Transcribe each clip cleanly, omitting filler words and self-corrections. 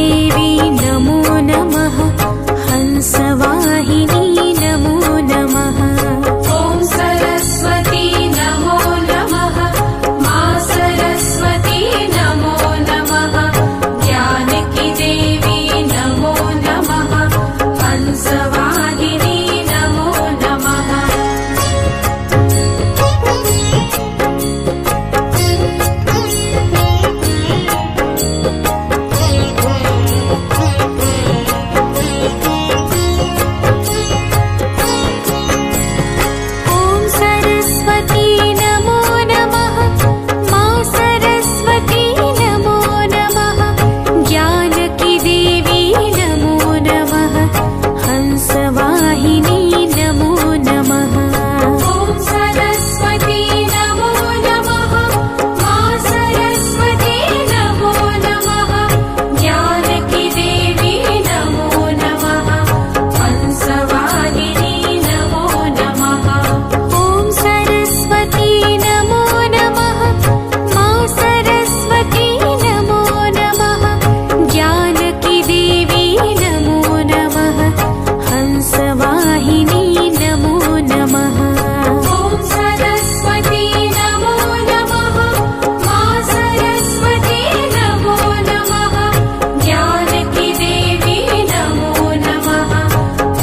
देवी नमो नमः हंसवाहिनी नमो नमः ॐ सरस्वती नमो नमः मा सरस्वती नमो नमः ज्ञानकी देवी नमो नमः हंसवाहिनी नमो नमः ॐ सरस्वती नमो नमः मा सरस्वती नमो नमः ज्ञानकी देवी नमो नमः हंसवाहिनी नमो नमः ॐ सरस्वती नमो नमः मा सरस्वती नमो नमः ज्ञानकी देवी नमो नमः हंसवाहिनी नमो नमः ॐ सरस्वती नमो नमः मा सरस्वती नमो नमः ज्ञानकी देवी नमो नमः हंसवाहिनी नमो नमः ॐ सरस्वती नमो नमः मा सरस्वती नमो नमः ज्ञानकी देवी नमो नमः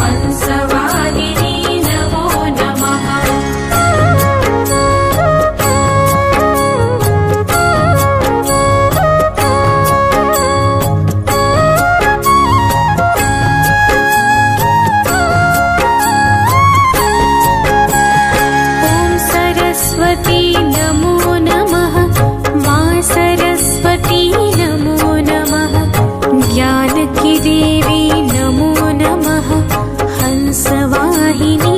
हंसवाहिनी नमो नमः ॐ सरस्वती नमो नमः मा सरस्वती नमो नमः ज्ञानकी देवी नमो नमः हंसवाहिनी